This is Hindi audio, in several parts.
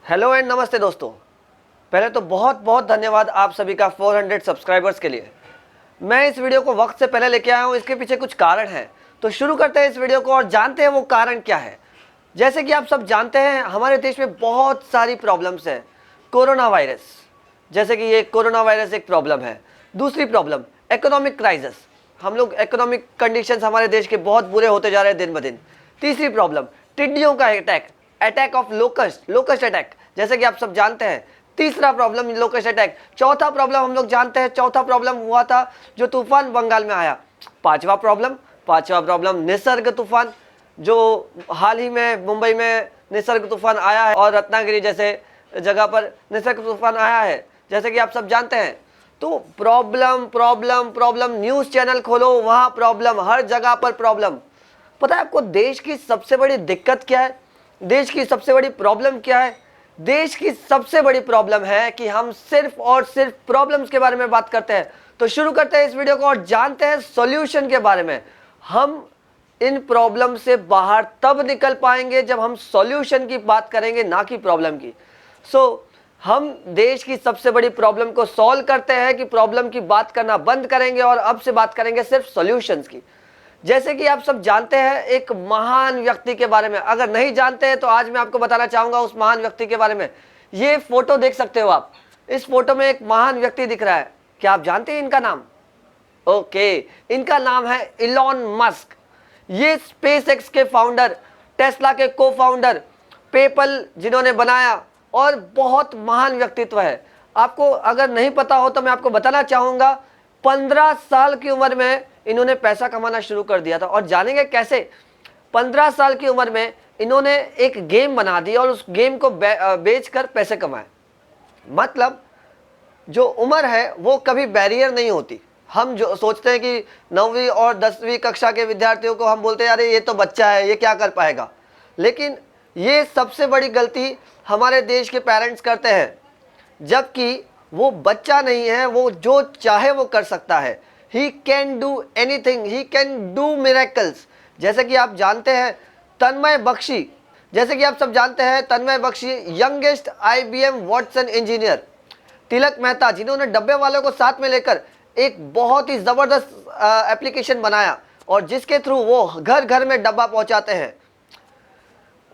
हेलो एंड नमस्ते दोस्तों। पहले तो बहुत बहुत धन्यवाद आप सभी का 400 सब्सक्राइबर्स के लिए। मैं इस वीडियो को वक्त से पहले लेके आया हूँ, इसके पीछे कुछ कारण है। तो शुरू करते हैं इस वीडियो को और जानते हैं वो कारण क्या है। जैसे कि आप सब जानते हैं हमारे देश में बहुत सारी प्रॉब्लम्स हैं। कोरोना वायरस, जैसे कि ये कोरोना वायरस एक प्रॉब्लम है। दूसरी प्रॉब्लम इकोनॉमिक क्राइसिस, हम लोग इकोनॉमिक कंडीशंस हमारे देश के बहुत बुरे होते जा रहे हैं दिन ब दिन। तीसरी प्रॉब्लम टिड्डियों का अटैक ऑफ लोकस्ट अटैक, जैसे कि आप सब जानते हैं। तीसरा प्रॉब्लम लोकस्ट अटैक। चौथा प्रॉब्लम हम लोग जानते हैं, चौथा प्रॉब्लम हुआ था जो तूफान बंगाल में आया। पांचवा प्रॉब्लम निसर्ग तूफान, जो हाल ही में मुंबई में निसर्ग तूफान आया है और रत्नागिरी जैसे जगह पर निसर्ग तूफान आया है, जैसे कि आप सब जानते हैं। तो problem problem problem, news channel खोलो वहां प्रॉब्लम, हर जगह पर प्रॉब्लम। पता है आपको देश की सबसे बड़ी दिक्कत क्या है? देश की सबसे बड़ी प्रॉब्लम क्या है? देश की सबसे बड़ी प्रॉब्लम है कि हम सिर्फ और सिर्फ प्रॉब्लम्स के बारे में बात करते हैं। तो शुरू करते हैं इस वीडियो को और जानते हैं सॉल्यूशन के बारे में। हम इन प्रॉब्लम से बाहर तब निकल पाएंगे जब हम सॉल्यूशन की बात करेंगे, ना कि प्रॉब्लम की। हम देश की सबसे बड़ी प्रॉब्लम को सॉल्व करते हैं कि प्रॉब्लम की बात करना बंद करेंगे और अब से बात करेंगे सिर्फ सॉल्यूशंस की। जैसे कि आप सब जानते हैं एक महान व्यक्ति के बारे में, अगर नहीं जानते हैं तो आज मैं आपको बताना चाहूंगा उस महान व्यक्ति के बारे में। ये फोटो देख सकते हो आप, इस फोटो में एक महान व्यक्ति दिख रहा है। क्या आप जानते हैं इनका नाम? ओके, इनका नाम है इलॉन मस्क। ये स्पेसएक्स के फाउंडर, टेस्ला के को फाउंडर, पेपल जिन्होंने बनाया और बहुत महान व्यक्तित्व है। आपको अगर नहीं पता हो तो मैं आपको बताना चाहूंगा, 15 साल की उम्र में इन्होंने पैसा कमाना शुरू कर दिया था। और जानेंगे कैसे? 15 साल की उम्र में इन्होंने एक गेम बना दी और उस गेम को बेचकर पैसे कमाए। मतलब जो उम्र है वो कभी बैरियर नहीं होती। हम जो सोचते हैं कि 9वीं और 10वीं कक्षा के विद्यार्थियों को हम बोलते हैं अरे ये तो बच्चा है, ये क्या कर पाएगा। लेकिन ये सबसे बड़ी गलती हमारे देश के पेरेंट्स करते हैं, जबकि वो बच्चा नहीं है, वो जो चाहे वो कर सकता है। He can do anything, he can do miracles. जैसे कि आप जानते हैं Tanmay Bakshi, youngest IBM Watson engineer, Tilak Mehta जिन्होंने डब्बे वालों को साथ में लेकर एक बहुत ही जबरदस्त एप्लीकेशन बनाया और जिसके थ्रू वो घर घर में डब्बा पहुंचाते हैं।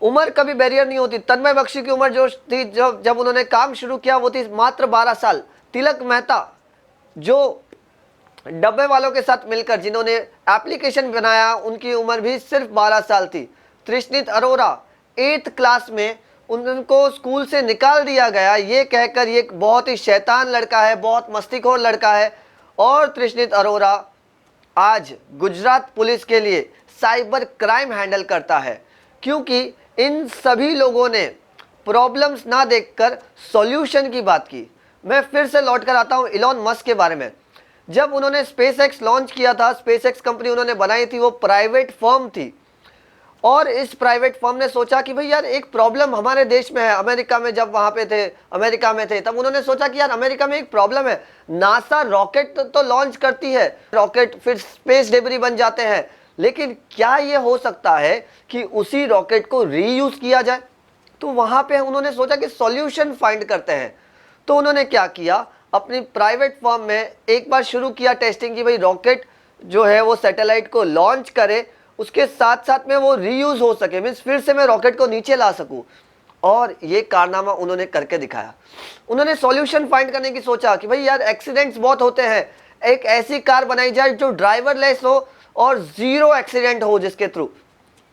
उम्र कभी बैरियर नहीं होती। तन्मय बख्शी की उम्र जो थी जब उन्होंने काम शुरू किया वो थी मात्र 12 साल। तिलक मेहता जो डब्बे वालों के साथ मिलकर जिन्होंने एप्लीकेशन बनाया, उनकी उम्र भी सिर्फ 12 साल थी। तृष्णित अरोरा 8th क्लास में उनको स्कूल से निकाल दिया गया ये कहकर ये बहुत ही शैतान लड़का है, बहुत मस्तीखोर लड़का है। और तृष्णित अरोरा आज गुजरात पुलिस के लिए साइबर क्राइम हैंडल करता है, क्योंकि इन सभी लोगों ने प्रॉब्लम्स ना देखकर सॉल्यूशन की बात की। मैं फिर से लौट कर आता हूं इलॉन मस्क के बारे में। जब उन्होंने स्पेसएक्स लॉन्च किया था, स्पेसएक्स कंपनी उन्होंने बनाई थी, वो प्राइवेट फर्म थी। और इस प्राइवेट फर्म ने सोचा कि भाई यार एक प्रॉब्लम हमारे देश में है। अमेरिका में जब वहां पे थे, अमेरिका में थे, तब उन्होंने सोचा कि यार अमेरिका में एक प्रॉब्लम है। नासा रॉकेट तो लॉन्च करती है, रॉकेट फिर स्पेस डेब्री बन जाते हैं, लेकिन क्या ये हो सकता है कि उसी रॉकेट को रीयूज किया जाए? तो वहां पे उन्होंने सोचा कि सॉल्यूशन फाइंड करते हैं। तो उन्होंने क्या किया, अपनी प्राइवेट फर्म में एक बार शुरू किया टेस्टिंग की भाई रॉकेट जो है वो सैटेलाइट को लॉन्च करे, उसके साथ साथ में वो रीयूज हो सके, मीन्स फिर से मैं रॉकेट को नीचे ला सकूं। और ये कारनामा उन्होंने करके दिखाया। उन्होंने सॉल्यूशन फाइंड करने की सोचा कि भाई यार एक्सीडेंट्स बहुत होते हैं, एक ऐसी कार बनाई जाए जो ड्राइवरलेस हो और 0 एक्सीडेंट हो, जिसके थ्रू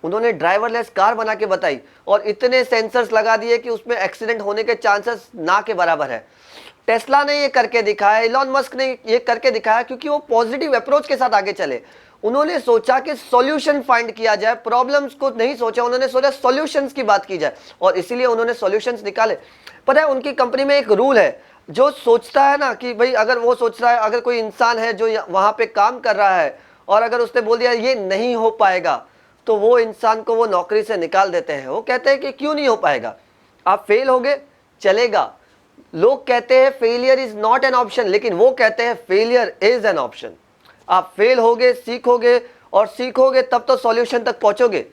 उन्होंने ड्राइवरलेस कार बना के बताई और इतने सेंसर्स लगा दिए कि उसमें एक्सीडेंट होने के चांसेस ना के बराबर है। टेस्ला ने ये करके दिखाया, इलॉन मस्क ने ये करके दिखाया, क्योंकि वो पॉजिटिव अप्रोच के साथ आगे चले। उन्होंने सोचा कि सॉल्यूशन फाइंड किया जाए, प्रॉब्लम्स को नहीं सोचा, उन्होंने सोचा सॉल्यूशंस की बात की जाए और इसीलिए उन्होंने सॉल्यूशंस निकाले। पता है उनकी कंपनी में एक रूल है, जो सोचता है ना कि भाई अगर वो सोच रहा है, अगर कोई इंसान है जो वहां पे काम कर रहा है और अगर उसने बोल दिया ये नहीं हो पाएगा, तो वो इंसान को वो नौकरी से निकाल देते हैं। वो कहते हैं कि क्यों नहीं हो पाएगा, आप फेल हो गए चलेगा। लोग कहते हैं failure is not an option, लेकिन वो कहते हैं फेलियर इज एन ऑप्शन। आप फेल होगे, सीखोगे और सीखोगे तब तो सॉल्यूशन तक पहुंचोगे।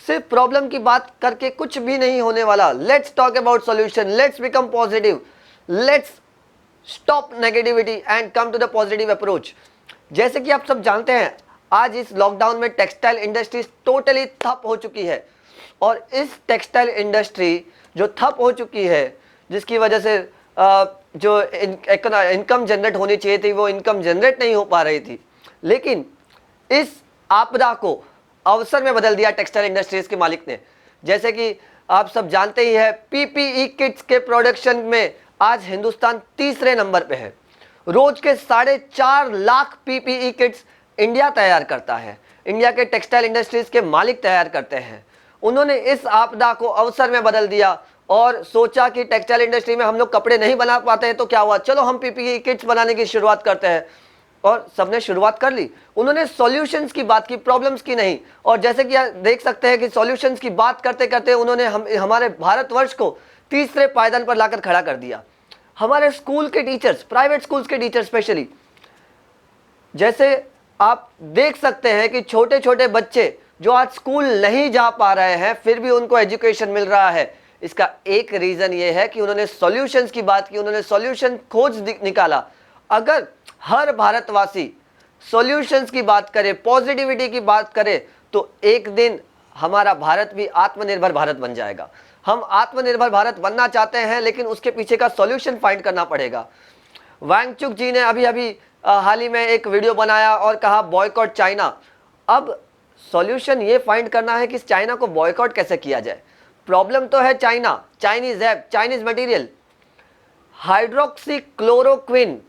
सिर्फ प्रॉब्लम की बात करके कुछ भी नहीं होने वाला। Let's talk about solution, let's become positive, let's stop negativity and come to the positive approach. जैसे कि आप सब जानते हैं, आज इस लॉकडाउन में टेक्सटाइल इंडस्ट्री टोटली ठप हो चुकी है, और इस टेक्सटाइल इंडस्ट्री जो ठप हो चुकी है, जिसकी वजह से जो इनकम जनरेट होनी चाहिए थी वो इनकम जनरेट नहीं हो पा रही थी, लेकिन इस आपदा को अवसर में बदल दिया टेक्सटाइल इंडस्ट्रीज के मालिक ने। जैसे कि आप सब जानते ही है, पीपीई किट्स के प्रोडक्शन में आज हिंदुस्तान तीसरे नंबर पे है। रोज के 4.5 लाख पीपीई किट्स इंडिया तैयार करता है, इंडिया के टेक्सटाइल इंडस्ट्रीज के मालिक तैयार करते हैं। उन्होंने इस आपदा को अवसर में बदल दिया और सोचा कि टेक्सटाइल इंडस्ट्री में हम लोग कपड़े नहीं बना पाते हैं तो क्या हुआ, चलो हम पीपीई किट्स बनाने की शुरुआत करते हैं, और सबने शुरुआत कर ली। उन्होंने सॉल्यूशंस की बात की, प्रॉब्लम्स की नहीं। और जैसे कि आप देख सकते हैं कि सॉल्यूशंस की बात करते करते उन्होंने हमारे भारतवर्ष को तीसरे पायदान पर लाकर खड़ा कर दिया। हमारे स्कूल के टीचर्स, प्राइवेट स्कूल्स के टीचर्स स्पेशली, जैसे आप देख सकते हैं कि छोटे छोटे बच्चे जो आज स्कूल नहीं जा पा रहे हैं फिर भी उनको एजुकेशन मिल रहा है। इसका एक रीजन ये है कि उन्होंने सॉल्यूशंस की बात की, उन्होंने सॉल्यूशन खोज निकाला। अगर हर भारतवासी सॉल्यूशंस की बात करे, पॉजिटिविटी की बात करे, तो एक दिन हमारा भारत भी आत्मनिर्भर भारत बन जाएगा। हम आत्मनिर्भर भारत बनना चाहते हैं, लेकिन उसके पीछे का सॉल्यूशन फाइंड करना पड़ेगा। वांगचुक जी ने अभी हाल ही में एक वीडियो बनाया और कहा बॉयकॉट चाइना। अब सॉल्यूशन ये फाइंड करना है कि चाइना को बॉयकॉट कैसे किया जाए। प्रॉब्लम तो है China, Chinese app, Chinese material. Hydroxy chloroquine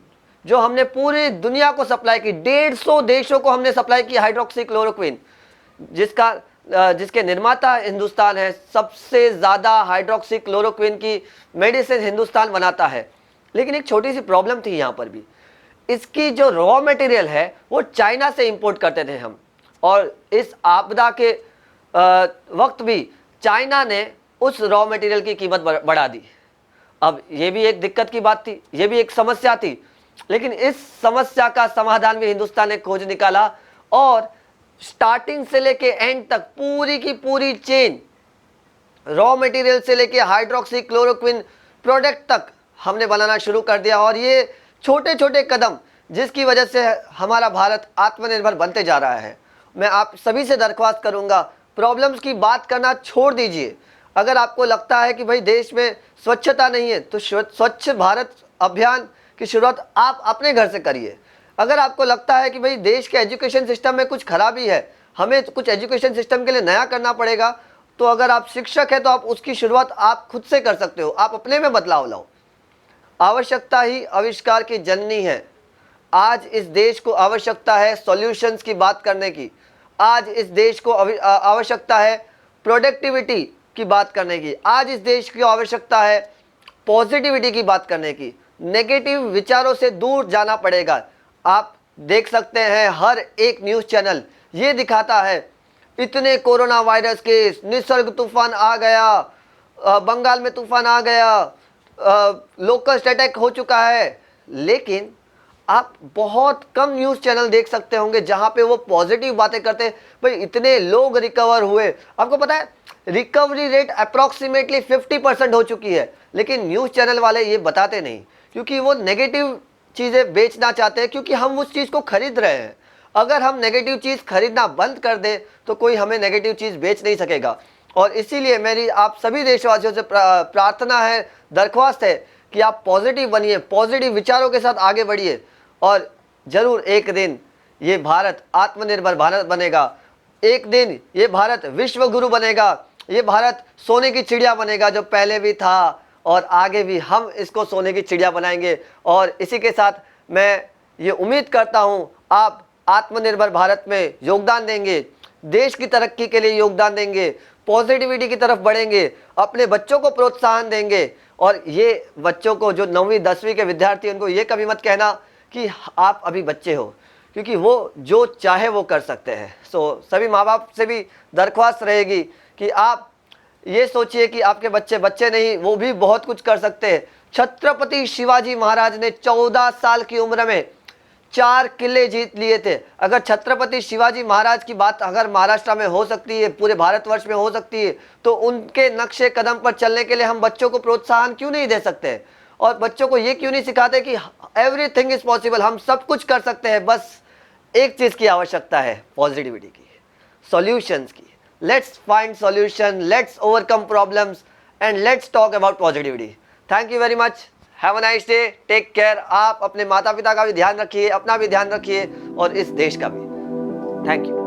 जो हमने पूरी दुनिया को सप्लाई की, 150 देशों को हमने सप्लाई की हाइड्रोक्सी क्लोरोक्विन, जिसके निर्माता हिंदुस्तान है। सबसे ज़्यादा हाइड्रोक्सी क्लोरोक्विन की मेडिसिन हिंदुस्तान बनाता है। लेकिन एक छोटी सी प्रॉब्लम थी यहाँ पर भी, इसकी जो रॉ मटेरियल है वो चाइना से इंपोर्ट करते थे हम, और इस आपदा के वक्त भी चाइना ने उस रॉ मटेरियल की कीमत बढ़ा दी। अब ये भी एक दिक्कत की बात थी, ये भी एक समस्या थी, लेकिन इस समस्या का समाधान भी हिंदुस्तान ने खोज निकाला, और स्टार्टिंग से लेके एंड तक पूरी की पूरी चेन, रॉ मटेरियल से लेके हाइड्रोक्सी क्लोरोक्विन प्रोडक्ट तक हमने बनाना शुरू कर दिया। और ये छोटे छोटे कदम जिसकी वजह से हमारा भारत आत्मनिर्भर बनते जा रहा है। मैं आप सभी से दरख्वास्त करूंगा, प्रॉब्लम्स की बात करना छोड़ दीजिए। अगर आपको लगता है कि भाई देश में स्वच्छता नहीं है, तो स्वच्छ भारत अभियान की शुरुआत आप अपने घर से करिए। अगर आपको लगता है कि भाई देश के एजुकेशन सिस्टम में कुछ खराबी है, हमें कुछ एजुकेशन सिस्टम के लिए नया करना पड़ेगा, तो अगर आप शिक्षक हैं तो आप उसकी शुरुआत आप खुद से कर सकते हो। आप अपने में बदलाव लाओ। आवश्यकता ही आविष्कार की जननी है। आज इस देश को आवश्यकता है सॉल्यूशंस की बात करने की। आज इस देश को आवश्यकता है प्रोडक्टिविटी की बात करने की। आज इस देश की आवश्यकता है पॉजिटिविटी की बात करने की। नेगेटिव विचारों से दूर जाना पड़ेगा। आप देख सकते हैं हर एक न्यूज़ चैनल ये दिखाता है इतने कोरोना वायरस केस, निसर्ग तूफान आ गया, बंगाल में तूफान आ गया, लोकस्ट अटैक हो चुका है। लेकिन आप बहुत कम न्यूज़ चैनल देख सकते होंगे जहां पे वो पॉजिटिव बातें करते हैं, भाई इतने लोग रिकवर हुए। आपको पता है रिकवरी रेट अप्रॉक्सीमेटली 50% हो चुकी है, लेकिन न्यूज़ चैनल वाले ये बताते नहीं, क्योंकि वो नेगेटिव चीज़ें बेचना चाहते हैं, क्योंकि हम उस चीज़ को खरीद रहे हैं। अगर हम नेगेटिव चीज़ खरीदना बंद कर दें तो कोई हमें नेगेटिव चीज़ बेच नहीं सकेगा। और इसीलिए मेरी आप सभी देशवासियों से प्रार्थना है, दरख्वास्त है कि आप पॉजिटिव बनिए, पॉजिटिव विचारों के साथ आगे बढ़िए, और ज़रूर एक दिन ये भारत आत्मनिर्भर भारत बनेगा। एक दिन ये भारत विश्व गुरु बनेगा। ये भारत सोने की चिड़िया बनेगा, जो पहले भी था और आगे भी हम इसको सोने की चिड़िया बनाएंगे। और इसी के साथ मैं ये उम्मीद करता हूँ आप आत्मनिर्भर भारत में योगदान देंगे, देश की तरक्की के लिए योगदान देंगे, पॉजिटिविटी की तरफ बढ़ेंगे, अपने बच्चों को प्रोत्साहन देंगे। और ये बच्चों को जो 9वीं 10वीं के विद्यार्थी, उनको ये कभी मत कहना कि आप अभी बच्चे हो, क्योंकि वो जो चाहे वो कर सकते हैं। सभी माँ बाप से भी दरख्वास्त रहेगी कि आप ये सोचिए कि आपके बच्चे बच्चे नहीं, वो भी बहुत कुछ कर सकते हैं। छत्रपति शिवाजी महाराज ने 14 साल की उम्र में 4 किले जीत लिए थे। अगर छत्रपति शिवाजी महाराज की बात अगर महाराष्ट्र में हो सकती है, पूरे भारतवर्ष में हो सकती है, तो उनके नक्शे कदम पर चलने के लिए हम बच्चों को प्रोत्साहन क्यों नहीं दे सकते और बच्चों को ये क्यों नहीं सिखाते कि एवरीथिंग इज पॉसिबल, हम सब कुछ कर सकते हैं। बस एक चीज की आवश्यकता है, पॉजिटिविटी की, सॉल्यूशंस की। Let's find solution, let's overcome problems and let's talk about positivity. Thank you very much, have a nice day, take care. आप अपने माता पिता का भी ध्यान रखिए, अपना भी ध्यान रखिए और इस देश का भी। Thank you.